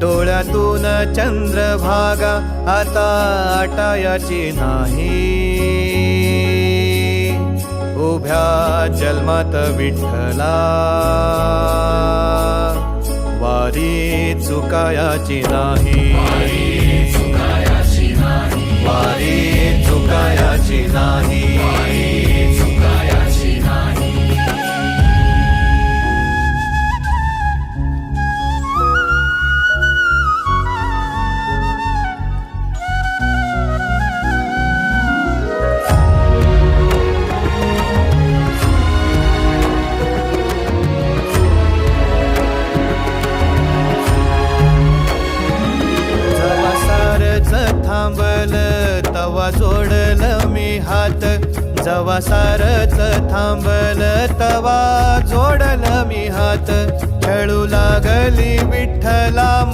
डोळ्यातून चंद्रभागा आता आटायाची नाही. उभ्या जन्मात विठ्ठला वारी चुकायाची नाही. वारी चुकायाची नाही. थांबल तवा जोडलं मी हात. जवा सारच थांबल तवा जोडलं मी हात. खेळू लागली विठ्ठला